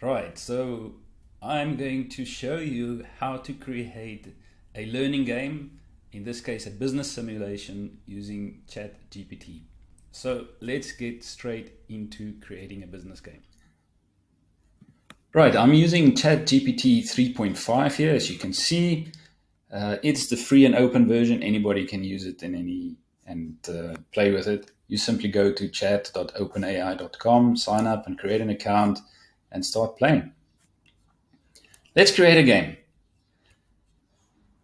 Right, so I'm going to show you how to create a learning game, in this case a business simulation using ChatGPT. So let's get straight into creating a business game. Right, I'm using ChatGPT 3.5 here, as you can see. It's the free and open version. Anybody can use it and play with it. You simply go to chat.openai.com, sign up and create an account and start playing. Let's create a game.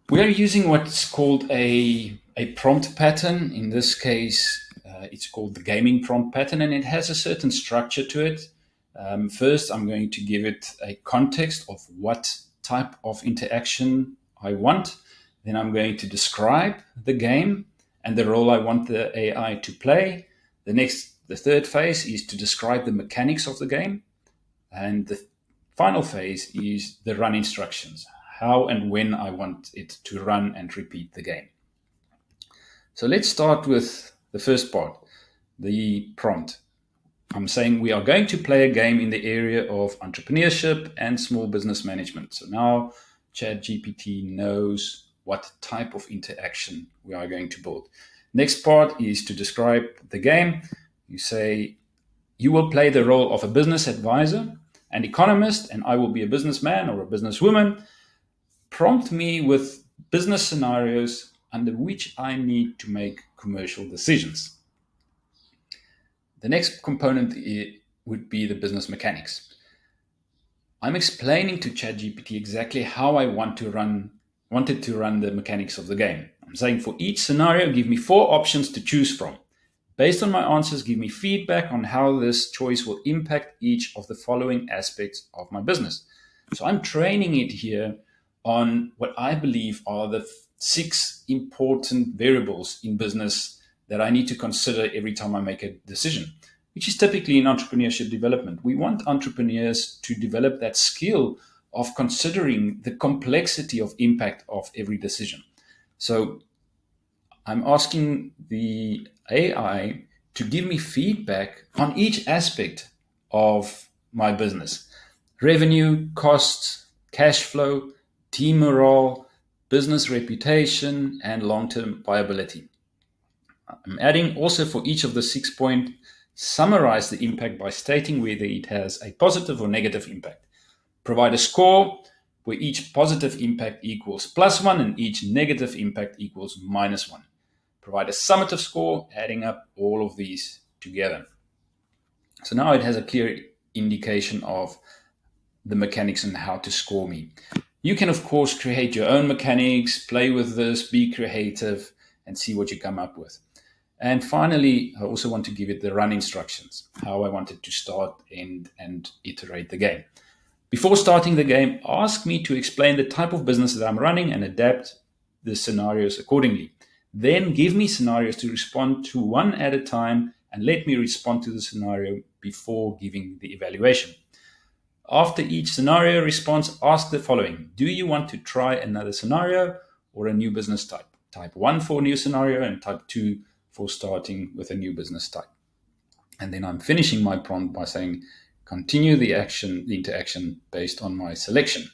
We are using what's called a prompt pattern. In this case, it's called the gaming prompt pattern, and it has a certain structure to it. First, I'm going to give it a context of what type of interaction I want. Then I'm going to describe the game and the role I want the AI to play. The third phase is to describe the mechanics of the game. And the final phase is the run instructions, how and when I want it to run and repeat the game. So let's start with the first part, the prompt. I'm saying we are going to play a game in the area of entrepreneurship and small business management. So now ChatGPT knows what type of interaction we are going to build. Next part is to describe the game. You say, you will play the role of a business advisor, an economist, and I will be a businessman or a businesswoman. Prompt me with business scenarios under which I need to make commercial decisions. The next component would be the business mechanics. I'm explaining to ChatGPT exactly how I wanted to run the mechanics of the game. I'm saying for each scenario, give me 4 options to choose from. Based on my answers, give me feedback on how this choice will impact each of the following aspects of my business. So I'm training it here on what I believe are the 6 important variables in business that I need to consider every time I make a decision, which is typically in entrepreneurship development. We want entrepreneurs to develop that skill of considering the complexity of impact of every decision. So I'm asking the AI to give me feedback on each aspect of my business: revenue, costs, cash flow, team morale, business reputation, and long term viability. I'm adding also for each of the 6 points, summarize the impact by stating whether it has a positive or negative impact. Provide a score where each positive impact equals +1 and each negative impact equals -1. Provide a summative score, adding up all of these together. So now it has a clear indication of the mechanics and how to score me. You can, of course, create your own mechanics, play with this, be creative, and see what you come up with. And finally, I also want to give it the run instructions, how I want it to start and iterate the game. Before starting the game, ask me to explain the type of business that I'm running and adapt the scenarios accordingly. Then give me scenarios to respond to one at a time and let me respond to the scenario before giving the evaluation. After each scenario response, ask the following: do you want to try another scenario or a new business type? Type 1 for a new scenario and type 2 for starting with a new business type. And then I'm finishing my prompt by saying, continue the interaction based on my selection.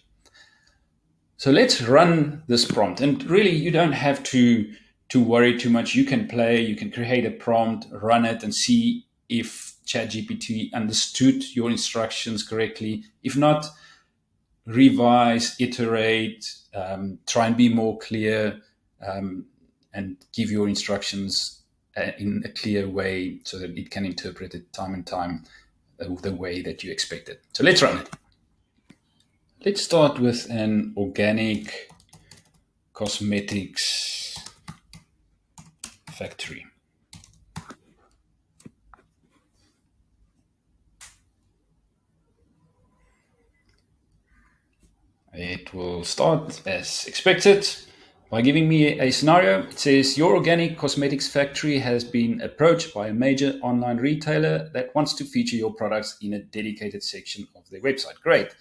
So let's run this prompt. And really, you don't have to worry too much. You can play, you can create a prompt, run it, and see if ChatGPT understood your instructions correctly. If not, revise, iterate, try and be more clear, and give your instructions in a clear way so that it can interpret it time and time the way that you expect it. So let's run it. Let's start with an organic cosmetics factory. It will start as expected by giving me a scenario. It says, your organic cosmetics factory has been approached by a major online retailer that wants to feature your products in a dedicated section of their website. Great.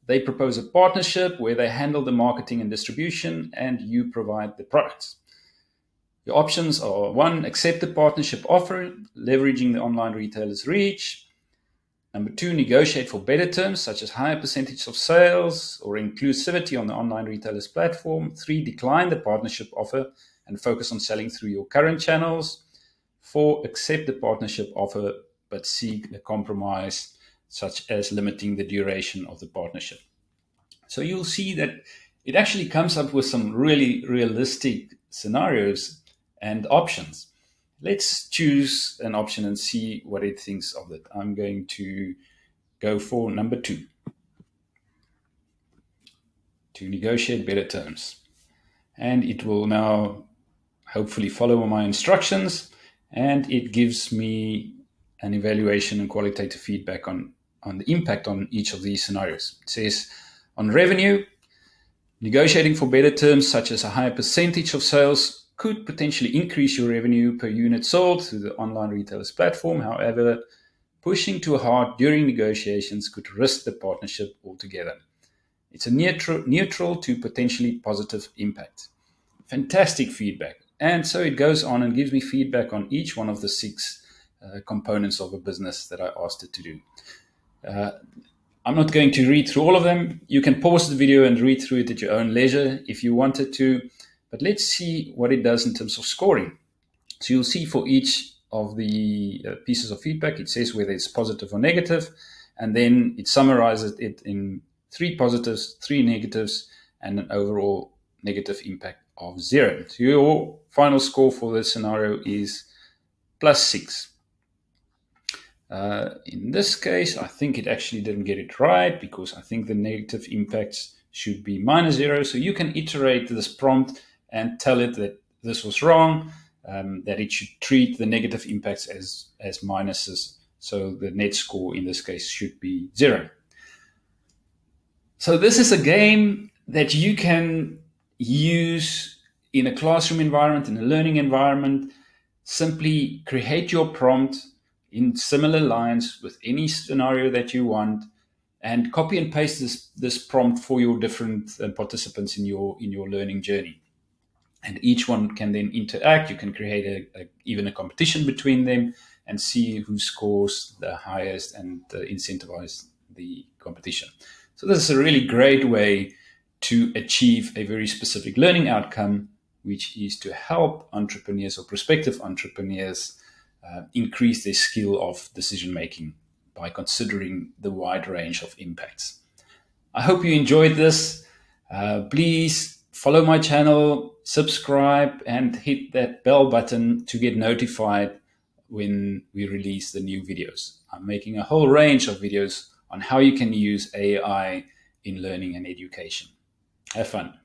They propose a partnership where they handle the marketing and distribution and you provide the products. Your options are: 1, accept the partnership offer, leveraging the online retailer's reach. Number 2, negotiate for better terms, such as higher percentage of sales or inclusivity on the online retailer's platform. 3, decline the partnership offer and focus on selling through your current channels. 4, accept the partnership offer, but seek a compromise, such as limiting the duration of the partnership. So you'll see that it actually comes up with some really realistic scenarios and options. Let's choose an option and see what it thinks of it. I'm going to go for number 2, to negotiate better terms. And it will now hopefully follow my instructions, and it gives me an evaluation and qualitative feedback on the impact on each of these scenarios. It says, on revenue, negotiating for better terms, such as a higher percentage of sales, could potentially increase your revenue per unit sold through the online retailer's platform. However, pushing too hard during negotiations could risk the partnership altogether. It's a neutral to potentially positive impact. Fantastic feedback. And so it goes on and gives me feedback on each one of the 6 components of a business that I asked it to do. I'm not going to read through all of them. You can pause the video and read through it at your own leisure if you wanted to. But let's see what it does in terms of scoring. So you'll see for each of the pieces of feedback, it says whether it's positive or negative, and then it summarizes it in 3 positives, 3 negatives, and an overall negative impact of 0. So your final score for this scenario is +6. In this case, I think it actually didn't get it right, because I think the negative impacts should be -0. So you can iterate this prompt and tell it that this was wrong, that it should treat the negative impacts as minuses. So the net score in this case should be 0. So this is a game that you can use in a classroom environment, in a learning environment. Simply create your prompt in similar lines with any scenario that you want, and copy and paste this prompt for your different participants in your learning journey. And each one can then interact. You can create even a competition between them and see who scores the highest, and incentivize the competition. So this is a really great way to achieve a very specific learning outcome, which is to help entrepreneurs or prospective entrepreneurs increase their skill of decision making by considering the wide range of impacts. I hope you enjoyed this. Please follow my channel, subscribe, and hit that bell button to get notified when we release the new videos. I'm making a whole range of videos on how you can use AI in learning and education. Have fun.